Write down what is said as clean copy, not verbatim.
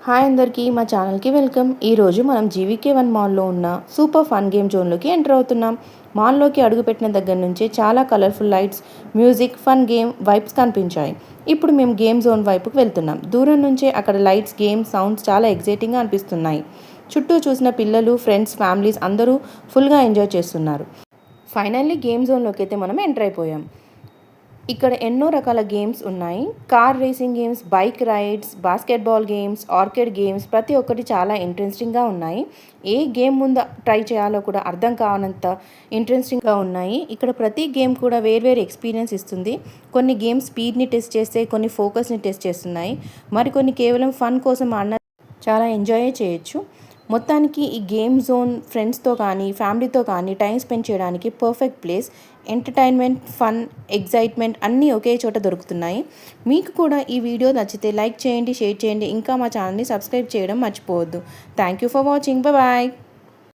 Hi అందరికీ మా ఛానల్కి వెల్కమ్. ఈరోజు మనం జీవీకే 1 మాల్లో ఉన్న సూపర్ ఫన్ గేమ్ జోన్లోకి ఎంటర్ అవుతున్నాం. మాల్లోకి అడుగుపెట్టిన దగ్గర నుంచే చాలా colourful lights, music, fun game vibes కనిపించాయి. ఇప్పుడు మేము గేమ్ జోన్ వైపుకు వెళ్తున్నాం. దూరం నుంచే అక్కడ లైట్స్, గేమ్ సౌండ్స్ చాలా ఎగ్జైటింగ్గా అనిపిస్తున్నాయి. చుట్టూ చూసిన పిల్లలు, ఫ్రెండ్స్, ఫ్యామిలీస్ అందరూ ఫుల్గా ఎంజాయ్ చేస్తున్నారు. ఫైనల్లీ గేమ్ జోన్లోకి అయితే మనం ఎంటర్ అయిపోయాం. ఇక్కడ ఎన్నో రకాల గేమ్స్ ఉన్నాయి. Car racing games, bike rides, basketball games, arcade games ప్రతి ఒక్కటి చాలా ఇంట్రెస్టింగ్గా ఉన్నాయి. ఏ గేమ్ ముందు ట్రై చేయాలో కూడా అర్థం కావనంత ఇంట్రెస్టింగ్గా ఉన్నాయి. ఇక్కడ ప్రతి గేమ్ కూడా వేర్వేరు ఎక్స్పీరియన్స్ ఇస్తుంది. కొన్ని గేమ్స్ స్పీడ్ని టెస్ట్ చేస్తే, కొన్ని ఫోకస్ని టెస్ట్ చేస్తున్నాయి. మరికొన్ని కేవలం ఫన్ కోసం ఆడిన చాలా ఎంజాయ్ చేయొచ్చు. మొత్తానికి ఈ గేమ్ జోన్ ఫ్రెండ్స్తో కానీ ఫ్యామిలీతో కానీ టైం స్పెండ్ చేయడానికి perfect place. Entertainment, fun, excitement అన్నీ ఒకే చోట దొరుకుతున్నాయి. మీకు కూడా ఈ వీడియో నచ్చితే లైక్ చేయండి, షేర్ చేయండి, ఇంకా మా ఛానల్ని సబ్స్క్రైబ్ చేయడం మర్చిపోవద్దు. Thank you for watching. Bye.